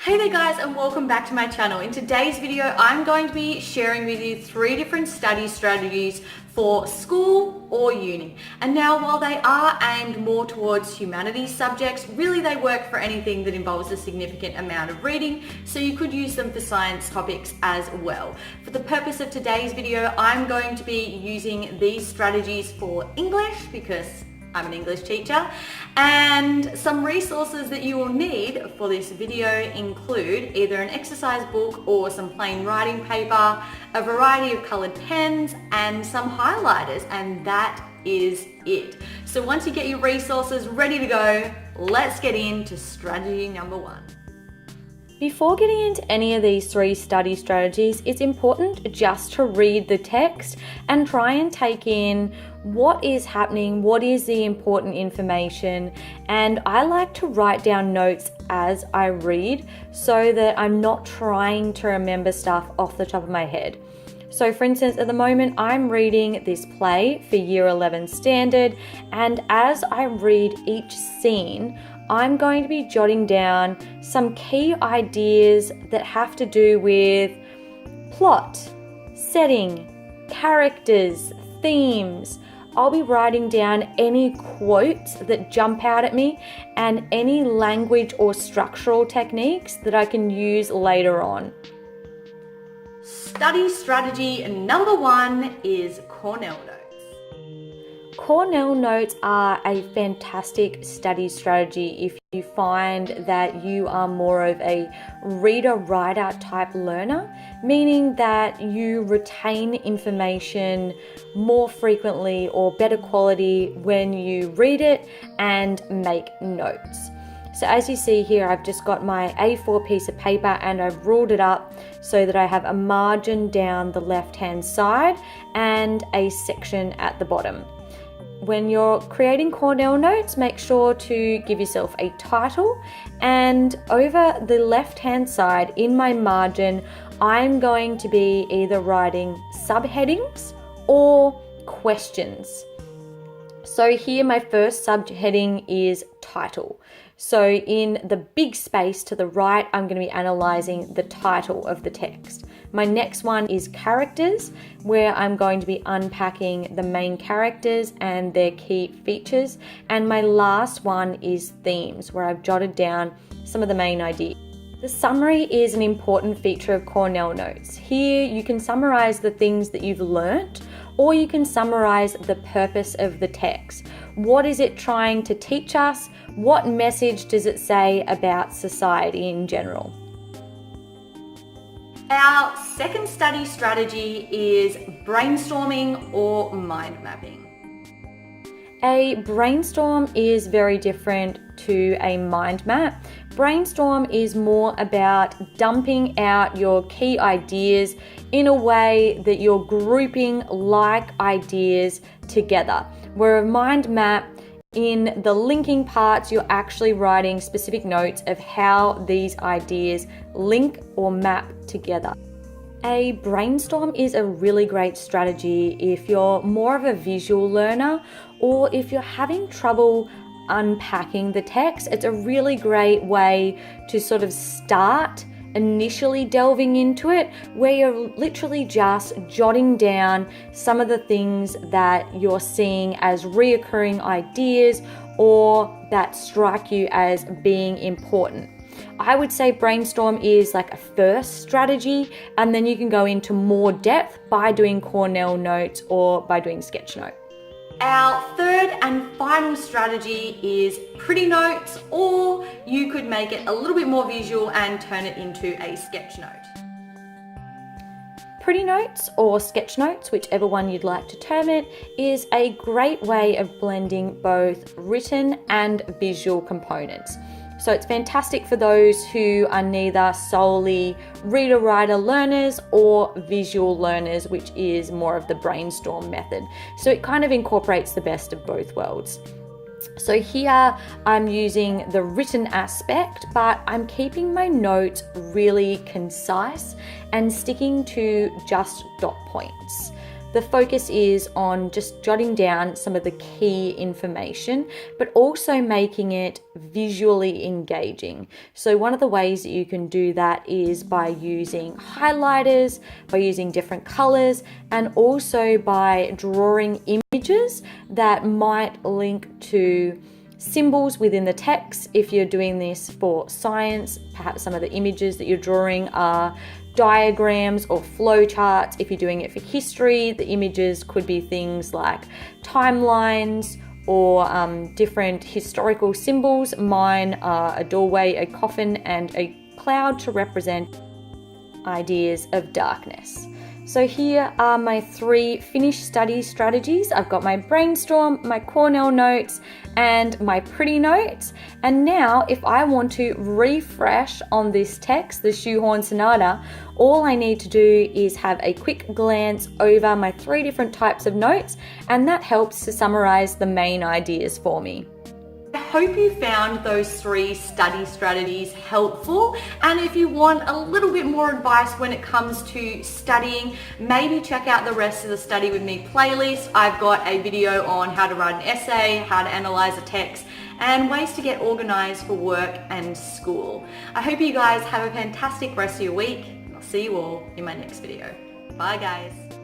Hey there guys, and welcome back to my channel. In today's video, I'm going to be sharing with you 3 different study strategies for school or uni. And now while they are aimed more towards humanities subjects, really they work for anything that involves a significant amount of reading, so you could use them for science topics as well. For the purpose of today's video, I'm going to be using these strategies for English because I'm an English teacher, and some resources that you will need for this video include either an exercise book or some plain writing paper, a variety of coloured pens and some highlighters, and that is it. So once you get your resources ready to go, let's get into strategy number 1. Before getting into any of these 3 study strategies, it's important just to read the text and try and take in what is happening, what is the important information, and I like to write down notes as I read so that I'm not trying to remember stuff off the top of my head. So for instance, at the moment I'm reading this play for Year 11 Standard, and as I read each scene, I'm going to be jotting down some key ideas that have to do with plot, setting, characters, themes. I'll be writing down any quotes that jump out at me and any language or structural techniques that I can use later on. Study strategy number 1 is Cornell Notes. Cornell Notes are a fantastic study strategy if you find that you are more of a reader-writer type learner, meaning that you retain information more frequently or better quality when you read it and make notes. So as you see here, I've just got my A4 piece of paper and I've ruled it up so that I have a margin down the left-hand side and a section at the bottom. When you're creating Cornell Notes, make sure to give yourself a title, and over the left-hand side in my margin, I'm going to be either writing subheadings or questions. So here my first subheading is title. So in the big space to the right, I'm going to be analysing the title of the text. My next one is characters, where I'm going to be unpacking the main characters and their key features. And my last one is themes, where I've jotted down some of the main ideas. The summary is an important feature of Cornell Notes. Here you can summarise the things that you've learnt, or you can summarise the purpose of the text. What is it trying to teach us? What message does it say about society in general? Our second study strategy is brainstorming or mind mapping. A brainstorm is very different to a mind map. Brainstorm is more about dumping out your key ideas in a way that you're grouping like ideas together. Where a mind map, in the linking parts, you're actually writing specific notes of how these ideas link or map together. A brainstorm is a really great strategy if you're more of a visual learner, or if you're having trouble unpacking the text. It's a really great way to sort of start initially delving into it, where you're literally just jotting down some of the things that you're seeing as reoccurring ideas or that strike you as being important. I would say brainstorm is like a first strategy, and then you can go into more depth by doing Cornell Notes or by doing Sketchnote. Our third and final strategy is pretty notes, or you could make it a little bit more visual and turn it into a sketch note. Pretty notes or sketch notes, whichever one you'd like to term it, is a great way of blending both written and visual components. So it's fantastic for those who are neither solely reader-writer learners or visual learners, which is more of the brainstorm method. So it kind of incorporates the best of both worlds. So here I'm using the written aspect, but I'm keeping my notes really concise and sticking to just dot points. the focus is on just jotting down some of the key information, but also making it visually engaging. So one of the ways that you can do that is by using highlighters, by using different colors, and also by drawing images that might link to symbols within the text. If you're doing this for science, perhaps some of the images that you're drawing are diagrams or flowcharts. If you're doing it for history, the images could be things like timelines or different historical symbols. Mine are a doorway, a coffin, and a cloud to represent ideas of darkness. So here are my 3 finished study strategies. I've got my Brainstorm, my Cornell Notes, and my Pretty Notes. And now if I want to refresh on this text, the Shoehorn Sonata, all I need to do is have a quick glance over my 3 different types of notes, and that helps to summarize the main ideas for me. I hope you found those 3 study strategies helpful, and if you want a little bit more advice when it comes to studying, maybe check out the rest of the Study With Me playlist. I've got a video on how to write an essay, how to analyze a text, and ways to get organized for work and school. I hope you guys have a fantastic rest of your week. I'll see you all in my next video. Bye guys.